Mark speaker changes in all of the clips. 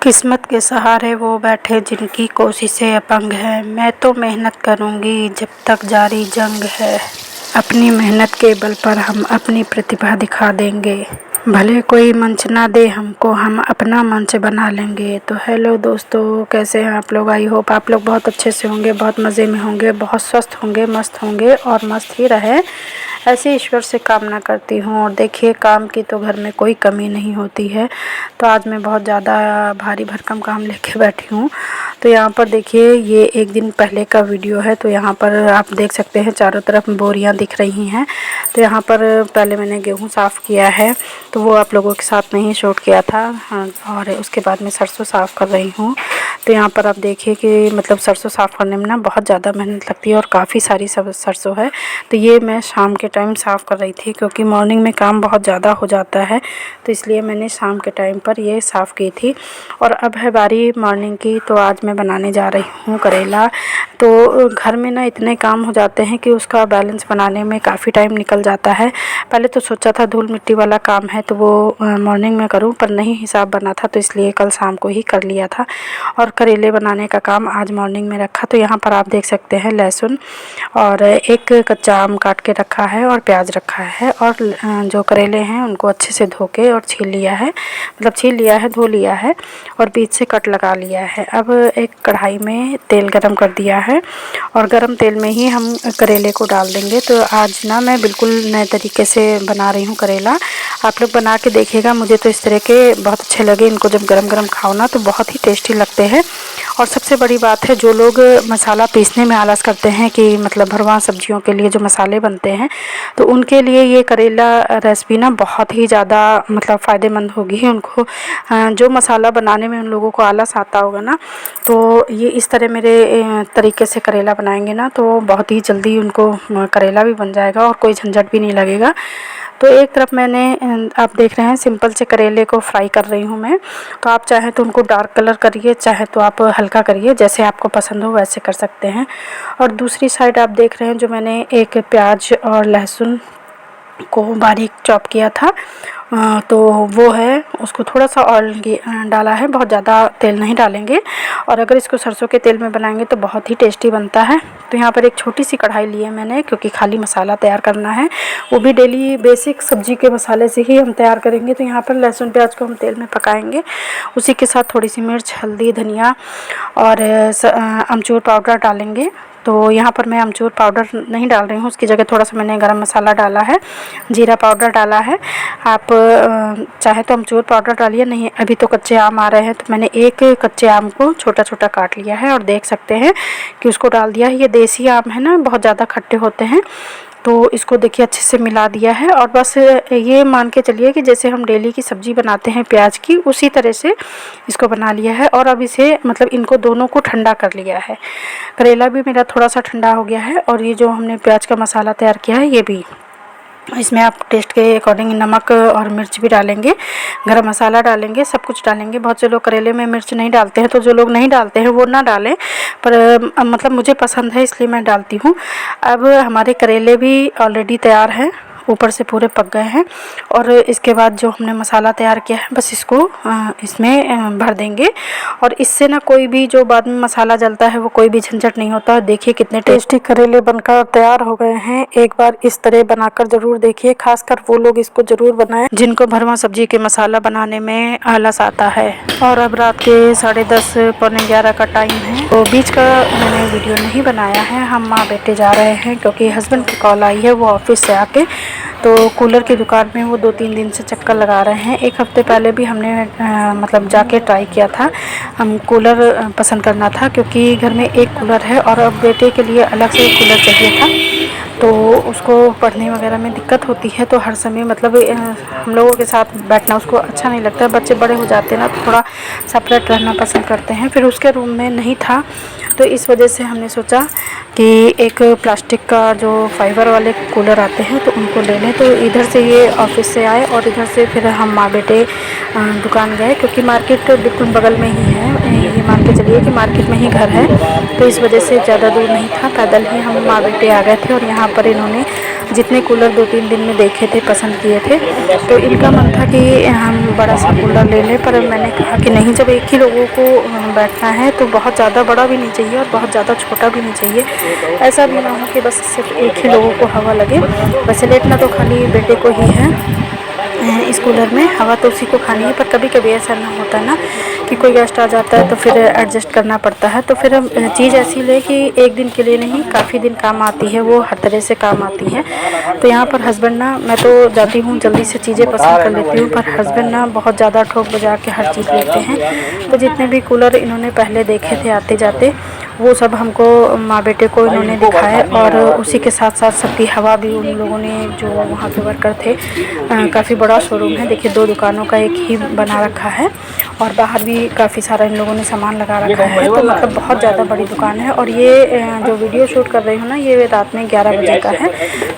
Speaker 1: किस्मत के सहारे वो बैठे जिनकी कोशिशें अपंग है। मैं तो मेहनत करूँगी जब तक जारी जंग है। अपनी मेहनत के बल पर हम अपनी प्रतिभा दिखा देंगे। भले कोई मंच ना दे हमको, हम अपना मंच बना लेंगे। तो हेलो दोस्तों, कैसे हैं आप लोग? आई होप आप लोग बहुत अच्छे से होंगे, बहुत मज़े में होंगे, बहुत स्वस्थ होंगे, मस्त होंगे और मस्त ही रहे, ऐसे ईश्वर से कामना करती हूँ। और देखिए, काम की तो घर में कोई कमी नहीं होती है। तो आज मैं बहुत ज़्यादा भारी भरकम काम लेके बैठी हूँ। तो यहाँ पर देखिए, ये एक दिन पहले का वीडियो है। तो यहाँ पर आप देख सकते हैं चारों तरफ बोरियाँ दिख रही हैं। तो यहाँ पर पहले मैंने गेहूँ साफ़ किया है, तो वो आप लोगों के साथ नहीं शूट किया था। हाँ, और उसके बाद मैं सरसों साफ़ कर रही हूँ। तो यहाँ पर आप देखिए कि मतलब सरसों साफ़ करने में ना बहुत ज़्यादा मेहनत लगती है और काफ़ी सारी सब सरसों है। तो ये मैं शाम के टाइम साफ़ कर रही थी, क्योंकि मॉर्निंग में काम बहुत ज़्यादा हो जाता है, तो इसलिए मैंने शाम के टाइम पर ये साफ़ की थी। और अब है बारी मॉर्निंग की। तो आज मैं बनाने जा रही हूँ करेला। तो घर में ना इतने काम हो जाते हैं कि उसका बैलेंस बनाने में काफ़ी टाइम निकल जाता है। पहले तो सोचा था धूल मिट्टी वाला काम है तो वो मॉर्निंग में करूँ, पर नहीं हिसाब बना था, तो इसलिए कल शाम को ही कर लिया था। और करेले बनाने का काम आज मॉर्निंग में रखा। तो यहाँ पर आप देख सकते हैं लहसुन और एक कच्चा आम काट के रखा है और प्याज रखा है। और जो करेले हैं उनको अच्छे से धो के और छील लिया है, मतलब छील लिया है, धो लिया है और बीच से कट लगा लिया है। अब एक कढ़ाई में तेल गरम कर दिया है और गरम तेल में ही हम करेले को डाल देंगे। तो आज ना मैं बिल्कुल नए तरीके से बना रही हूँ करेला। आप लोग बना के देखिएगा। मुझे तो इस तरह के बहुत अच्छे लगे। इनको जब गरम गरम खाओ ना तो बहुत ही टेस्टी लगते हैं। और सबसे बड़ी बात है, जो लोग मसाला पीसने में आलस करते हैं कि मतलब भरवा सब्जियों के लिए जो मसाले बनते हैं, तो उनके लिए ये करेला रेसिपी ना बहुत ही ज़्यादा मतलब फ़ायदेमंद होगी उनको। जो मसाला बनाने में उन लोगों को आलस आता होगा ना, तो ये इस तरह मेरे तरीके से करेला बनाएंगे ना तो बहुत ही जल्दी उनको करेला भी बन जाएगा और कोई झंझट भी नहीं लगेगा। तो एक तरफ मैंने आप देख रहे हैं सिंपल से करेले को फ्राई कर रही हूँ मैं। तो आप चाहें तो उनको डार्क कलर करिए, चाहे तो आप हल्का करिए, जैसे आपको पसंद हो वैसे कर सकते हैं। और दूसरी साइड आप देख रहे हैं जो मैंने एक प्याज और लहसुन को बारीक चॉप किया था, तो वो है, उसको थोड़ा सा ऑयल डाला है, बहुत ज़्यादा तेल नहीं डालेंगे। और अगर इसको सरसों के तेल में बनाएंगे तो बहुत ही टेस्टी बनता है। तो यहाँ पर एक छोटी सी कढ़ाई ली है मैंने, क्योंकि खाली मसाला तैयार करना है, वो भी डेली बेसिक सब्जी के मसाले से ही हम तैयार करेंगे। तो यहाँ पर लहसुन प्याज को हम तेल में पकाएंगे, उसी के साथ थोड़ी सी मिर्च, हल्दी, धनिया और अमचूर पाउडर डालेंगे। तो यहाँ पर मैं अमचूर पाउडर नहीं डाल रही हूँ, उसकी जगह थोड़ा सा मैंने गरम मसाला डाला है, जीरा पाउडर डाला है। आप चाहे तो अमचूर पाउडर डालिए, नहीं अभी तो कच्चे आम आ रहे हैं तो मैंने एक कच्चे आम को छोटा छोटा काट लिया है और देख सकते हैं कि उसको डाल दिया है। ये देसी आम है ना, बहुत ज़्यादा खट्टे होते हैं। तो इसको देखिए अच्छे से मिला दिया है और बस ये मान के चलिए कि जैसे हम डेली की सब्ज़ी बनाते हैं प्याज की, उसी तरह से इसको बना लिया है। और अब इसे मतलब इनको दोनों को ठंडा कर लिया है। करेला भी मेरा थोड़ा सा ठंडा हो गया है और ये जो हमने प्याज का मसाला तैयार किया है ये भी, इसमें आप टेस्ट के अकॉर्डिंग नमक और मिर्च भी डालेंगे, गरम मसाला डालेंगे, सब कुछ डालेंगे। बहुत से लोग करेले में मिर्च नहीं डालते हैं, तो जो लोग नहीं डालते हैं वो ना डालें, पर मतलब मुझे पसंद है इसलिए मैं डालती हूँ। अब हमारे करेले भी ऑलरेडी तैयार हैं, ऊपर से पूरे पक गए हैं। और इसके बाद जो हमने मसाला तैयार किया है बस इसको इसमें भर देंगे। और इससे ना कोई भी जो बाद में मसाला जलता है वो कोई भी झंझट नहीं होता। देखिए कितने टेस्टी करेले बनकर तैयार हो गए हैं। एक बार इस तरह बनाकर ज़रूर देखिए, खासकर वो लोग इसको ज़रूर बनाएं जिनको भरवा सब्जी के मसाला बनाने में आलस आता है। और अब रात के 10:30 पौने 11 का टाइम है, तो बीच का मैंने वीडियो नहीं बनाया है। हम माँ बेटे जा रहे हैं क्योंकि हस्बैंड की कॉल आई है, वो ऑफिस से आके तो कूलर की दुकान में वो 2-3 दिन से चक्कर लगा रहे हैं। एक हफ़्ते पहले भी हमने मतलब जाके ट्राई किया था। हम कूलर पसंद करना था क्योंकि घर में एक कूलर है और अब बेटे के लिए अलग से कूलर चाहिए था। तो उसको पढ़ने वगैरह में दिक्कत होती है, तो हर समय मतलब हम लोगों के साथ बैठना उसको अच्छा नहीं लगता। बच्चे बड़े हो जाते हैं ना तो थोड़ा सेपरेट रहना पसंद करते हैं। फिर उसके रूम में नहीं था, तो इस वजह से हमने सोचा कि एक प्लास्टिक का जो फाइबर वाले कूलर आते हैं तो उनको ले लें। तो इधर से ये ऑफिस से आए और इधर से फिर हम माँ बेटे दुकान गए, क्योंकि मार्केट बिल्कुल बगल में ही है। ये मान के चलिए कि मार्केट में ही घर है, तो इस वजह से ज़्यादा दूर नहीं था, पैदल ही हम माँ बेटे आ गए थे। और यहाँ पर इन्होंने जितने कूलर 2-3 दिन में देखे थे, पसंद किए थे, तो इनका मन था कि हम बड़ा सा कूलर ले लें, पर मैंने कहा कि नहीं, जब एक ही लोगों को बैठना है तो बहुत ज़्यादा बड़ा भी नहीं चाहिए और बहुत ज़्यादा छोटा भी नहीं चाहिए। ऐसा भी ना हो कि बस सिर्फ एक ही लोगों को हवा लगे। वैसे लेटना तो खाली बेटे को ही है इस कूलर में, हवा तो उसी को खानी है, पर कभी कभी ऐसा ना होता है ना कि कोई गेस्ट आ जाता है तो फिर एडजस्ट करना पड़ता है। तो फिर हम चीज़ ऐसी ले कि एक दिन के लिए नहीं, काफ़ी दिन काम आती है, वो हर तरह से काम आती है। तो यहाँ पर हस्बैंड ना, मैं तो जाती हूँ जल्दी से चीज़ें पसंद कर लेती हूँ, पर हस्बैंड ना बहुत ज़्यादा ठोक बजा के हर चीज़ लेते हैं। तो जितने भी कूलर इन्होंने पहले देखे थे आते जाते, वो सब हमको माँ बेटे को इन्होंने दिखाए, और उसी के साथ साथ सबकी हवा भी उन लोगों ने, जो वहाँ पे वर्कर थे, काफ़ी बड़ा शोरूम है, देखिए 2 दुकानों का एक ही बना रखा है, और बाहर भी काफ़ी सारा इन लोगों ने सामान लगा रखा है। तो मतलब बहुत ज़्यादा बड़ी दुकान है। और ये जो वीडियो शूट कर रही हूँ ना, ये रात में 11 बजे का है,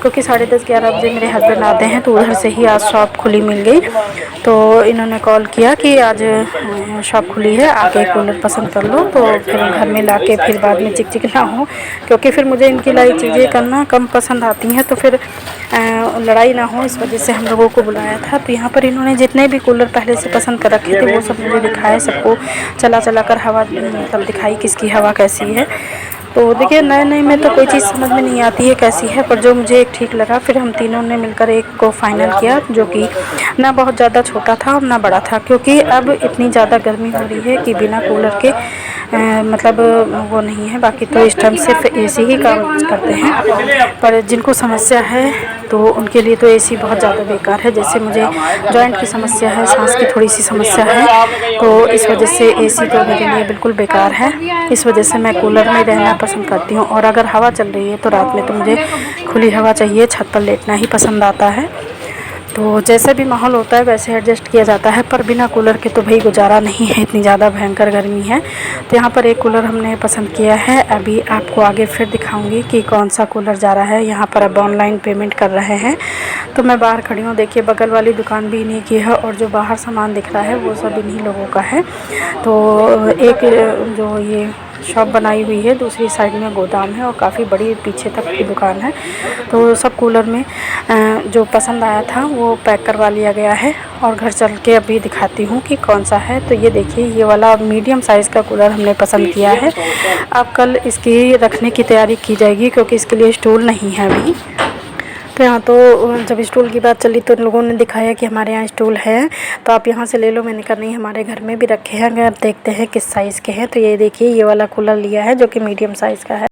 Speaker 1: क्योंकि 10:30-11 बजे मेरे हस्बैंड आते हैं, तो उधर से ही आज शॉप खुली मिल गई। तो इन्होंने कॉल किया कि आज शॉप खुली है, आके कूलर पसंद कर लो। तो फिर घर में ला के फिर बाद में चिक चिक ना हो, क्योंकि फिर मुझे इनकी लाई चीज़ें करना कम पसंद आती हैं, तो फिर लड़ाई ना हो, इस वजह से हम लोगों को बुलाया था। तो यहाँ पर इन्होंने जितने भी कूलर पहले से पसंद कर रखे थे वो सब मुझे दिखाए, सबको चला चला कर हवा मतलब दिखाई किसकी हवा कैसी है। तो देखिए नए नए में तो कोई चीज़ समझ में नहीं आती है कैसी है, पर जो मुझे एक ठीक लगा, फिर हम तीनों ने मिलकर एक को फाइनल किया, जो कि ना बहुत ज़्यादा छोटा था और ना बड़ा था, क्योंकि अब इतनी ज़्यादा गर्मी हो रही है कि बिना कूलर के मतलब वो नहीं है। बाकी तो इस टाइम सिर्फ एसी ही काम करते हैं, पर जिनको समस्या है तो उनके लिए तो एसी बहुत ज़्यादा बेकार है। जैसे मुझे जॉइंट की समस्या है, सांस की थोड़ी सी समस्या है, तो इस वजह से एसी तो मेरे लिए बिल्कुल बेकार है। इस वजह से मैं कूलर में रहना पसंद करती हूँ, और अगर हवा चल रही है तो रात में तो मुझे खुली हवा चाहिए, छत पर लेटना ही पसंद आता है। तो जैसे भी माहौल होता है वैसे एडजस्ट किया जाता है, पर बिना कूलर के तो भाई गुजारा नहीं है, इतनी ज़्यादा भयंकर गर्मी है। तो यहाँ पर एक कूलर हमने पसंद किया है, अभी आपको आगे फिर दिखाऊंगी कि कौन सा कूलर जा रहा है। यहाँ पर अब ऑनलाइन पेमेंट कर रहे हैं, तो मैं बाहर खड़ी हूँ, देखिए बगल वाली दुकान भी इन्हीं की है, और जो बाहर सामान दिख रहा है वो सब इन्हीं लोगों का है। तो एक जो ये शॉप बनाई हुई है, दूसरी साइड में गोदाम है, और काफ़ी बड़ी पीछे तक की दुकान है। तो सब कूलर में जो पसंद आया था वो पैक करवा लिया गया है, और घर चल के अभी दिखाती हूँ कि कौन सा है। तो ये देखिए, ये वाला मीडियम साइज़ का कूलर हमने पसंद किया है। अब कल इसकी रखने की तैयारी की जाएगी, क्योंकि इसके लिए स्टूल नहीं है अभी। तो यहाँ तो जब स्टूल की बात चली तो इन लोगों ने दिखाया कि हमारे यहाँ स्टूल है, तो आप यहाँ से ले लो। मैंने कहा नहीं, हमारे घर में भी रखे हैं, अगर देखते हैं किस साइज़ के हैं। तो ये देखिए, ये वाला कूलर लिया है जो कि मीडियम साइज़ का है।